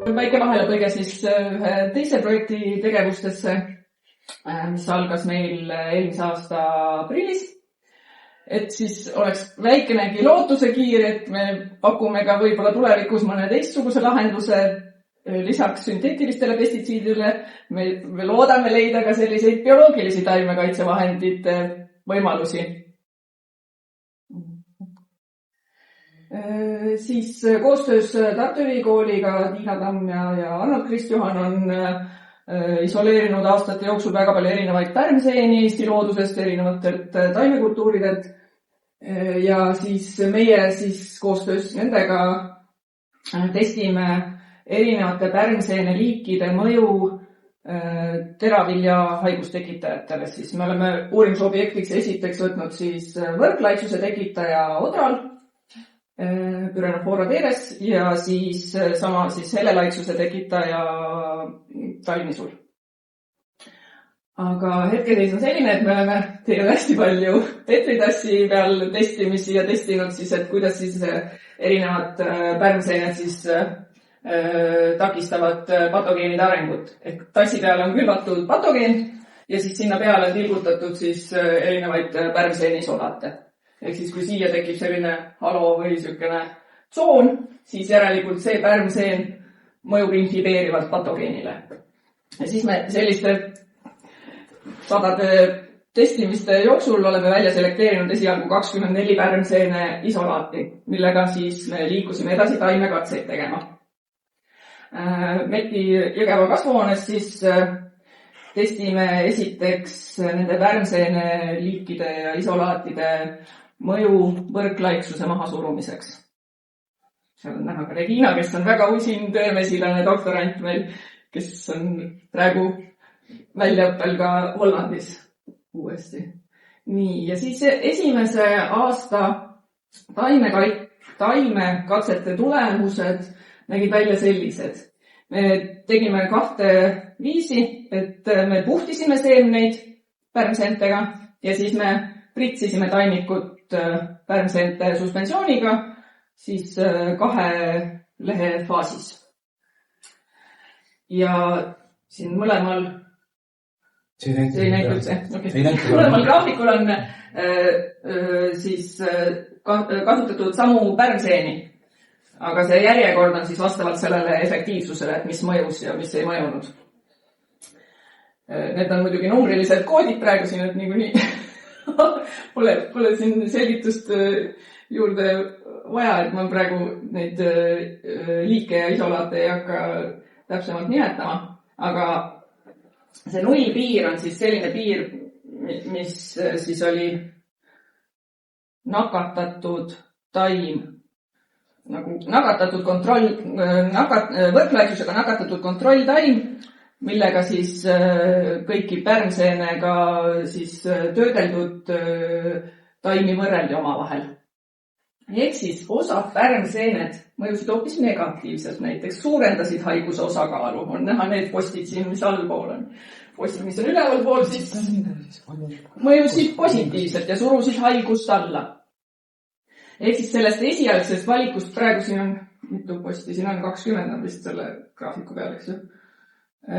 Väike vahelepõige siis ühe teise projekti tegevustesse, mis algas meil eelmise aasta aprillis. Et siis oleks väikenegi lootusekiir, et me pakume ka võib-olla tulevikus mõne teistsuguse lahenduse lisaks sünteetilistele pestitsiididele. Me loodame leida ka selliseid bioloogilisi taimekaitsevahendite võimalusi. Siis koostöös Tartu Ülikooliga Tiina Tamm ja Arnold Kristjohan on isoleerinud aastate jooksul väga palju erinevaid pärmseeni Eesti loodusest, erinevatelt taimekultuuridelt. Ja siis meie siis koostöös nendega testime erinevate pärmseene liikide mõju teravilja haigustekitajatele. Siis me oleme uurimusobjektiks esiteks võtnud siis võrklaitsuse tekitaja odral, Pyrenophora teres ja siis sama siis helelaiksuse tekitaja talmisul. Aga hetkeseis on selline, et me oleme teinud hästi palju tetritassi peal testimisi ja testinud siis, et kuidas siis erinevad pärmseened siis takistavad patogeenide arengut. Ehk tassi peale on külvatud patogeen ja siis sinna peale on tilgutatud siis erinevaid pärmseeni isolate. Ehk siis kui siia tekib selline halo või selline tsoon, siis järelikult see pärmseen mõjub inhibeerivalt patogeenile. Ja siis me selliste sadade testimiste jooksul oleme välja selekteerinud esialgu 24 pärmseene isolaati, millega siis me liikusime edasi taimekatseid tegema. Meti Jõgeva kasvuhoones siis testime esiteks nende pärmseene liikide ja isolaatide mõju võrklaiksuse mahasurumiseks. Seal on näha ka Regina, kes on väga usin töömesilane doktorant meil, kes on praegu väljaõppel ka Hollandis uuesti. Nii, ja siis esimese aasta taimekatsete tulemused nägid välja sellised. Me tegime 2 viisi, et me puhtisime seemneid pärmseentega ja siis me pritsisime taimikut pärmseente suspensiooniga siis 2 lehe faasis. Ja siin mõlemal mõlemal graafikul on siis kasutatud samu pärmseeni, aga see järjekord on siis vastavalt sellele efektiivsusele, et mis mõjus ja mis ei mõjunud. Need on muidugi numbrilised koodid praegu siin, et niikuinii pole siin selgitust juurde vaja, et ma praegu neid liike ja isolaate ei hakka täpsemalt nimetama, aga see nullpiir on siis selline piir, mis siis oli nakatatud taim, nagu nakatatud võrklaiksusega nakatatud kontrolltaim, millega siis kõiki pärmseenega siis töödeldud taimi võrreldi omavahel. Ehk siis osad pärmseened mõjusid hoopis negatiivselt, näiteks suurendasid haiguse osakaalu. On näha need postid siin, mis allpool on. Postid, mis on ülevalpool, siis mõjusid positiivselt ja surusid haigust alla. Ehk siis sellest esialgsest valikust praegu siin on mitu posti, siin on 20 on vist selle graafiku peal, eks ju.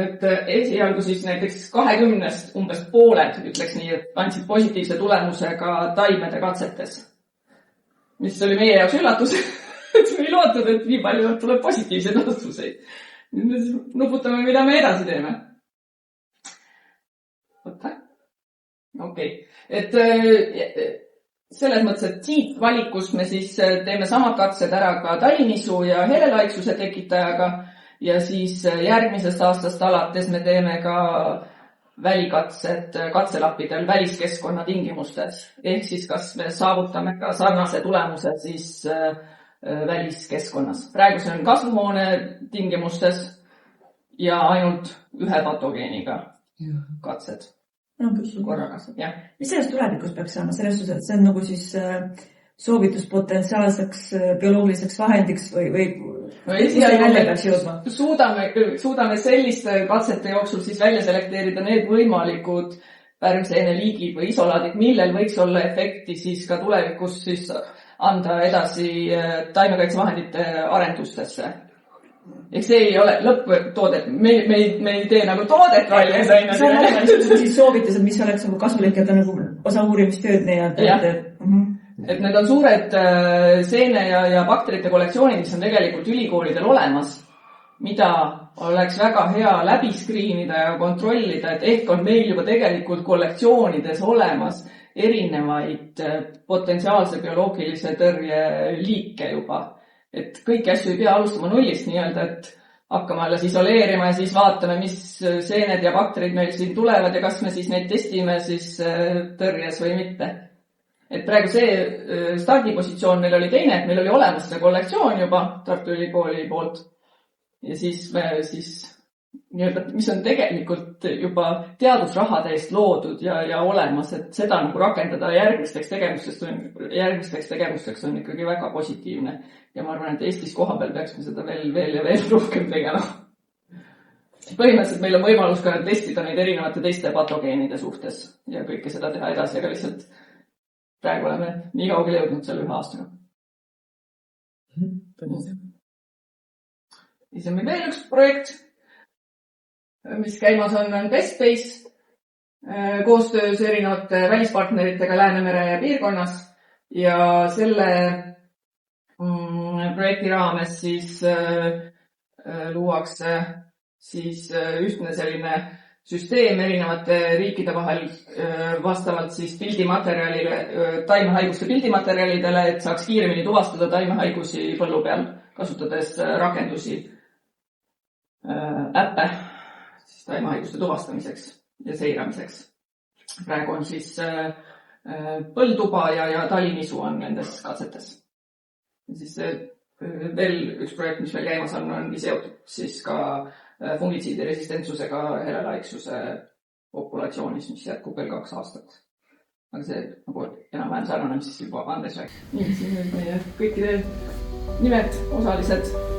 Et esialgu siis näiteks 20 umbes pooled, ütleks nii, et andsid positiivse tulemusega taimede katsetes. Mis oli meie jaoks üllatus, et me ei lootud, et nii palju tuleb positiivseid vastuseid. Nüüd me siis nuputame, mida me edasi teeme. Okei. Et selles mõttes, et siit valikust me siis teeme samad katsed ära ka taimisu ja helelaiksuse tekitajaga. Ja siis järgmisest aastast alates me teeme ka välikatsed katselappidel väliskeskkonna tingimustes. Ehk siis kas me saavutame ka sarnase tulemuse siis väliskeskkonnas. Praegu see on kasvuhoone tingimustes ja ainult ühe patogeeniga katsed. Korraga. Mis sellest tulevikus peaks saama? Selles suhtes, et see on nagu siis soovitus potentsiaalseks bioloogiliseks vahendiks või suudame selliste katsete jooksul siis välja selekteerida need võimalikud pärmseene liigid või isolaadid, millel võiks olla efekti siis ka tulevikus siis anda edasi taimekaitsevahendite arendustesse. Ehk see ei ole lõpptoodet, me ei tee nagu toodet valmis. See on olemas siis soovitused, mis oleks nagu kasulik, et on nagu osa uurimistööd nii-öelda. Et need on suured seene ja bakterite kollektsioonid, mis on tegelikult ülikoolidel olemas, mida oleks väga hea läbi skriinida ja kontrollida, et ehk on meil juba tegelikult kollektsioonides olemas erinevaid potentsiaalse bioloogilise tõrje liike juba. Et kõiki asju ei pea alustama nullist nii-öelda, et hakkame alles isoleerima ja siis vaatame, mis seened ja bakterid meil siin tulevad ja kas me siis neid testime siis tõrjes või mitte. Et praegu see stardipositsioon meil oli teine, et meil oli olemas see kollektsioon juba Tartu Ülikooli poolt. Ja siis me nii-öelda, mis on tegelikult juba teadusrahade eest loodud ja olemas, et seda nagu rakendada järgmisteks tegevusteks on ikkagi väga positiivne. Ja ma arvan, et Eestis kohapeal peaksime seda veel ja veel rohkem tegema. Põhimõtteliselt meil on võimalus ka testida neid erinevate teiste patogeenide suhtes ja kõike seda teha edasi, aga lihtsalt praegu oleme nii kaugele jõudnud selle 1 aastaga. Siis on meil veel üks projekt, mis käimas on BestSpace koostöös erinevate välispartneritega Läänemere piirkonnas ja selle projekti raames siis luuakse siis ühtne selline süsteem erinevate riikide vahel vastavalt siis taimehaiguste pildimaterjalidele, et saaks kiiremini tuvastada taimehaigusi põllu peal, kasutades rakendusi, äppe siis taimehaiguste tuvastamiseks ja seiramiseks. Praegu on siis põlduba ja talinisu on nendes katsetes. Ja siis veel üks projekt, mis meil käimas ongi seotud siis ka fungitsiidi resistentsusega helelaiksuse populatsioonis, mis jätkub veel 2 aastat. Aga see nagu enam-vähem sarnane, mis siis juba Andres rääkis. Nii, siin on meie kõikide nimed, osalised.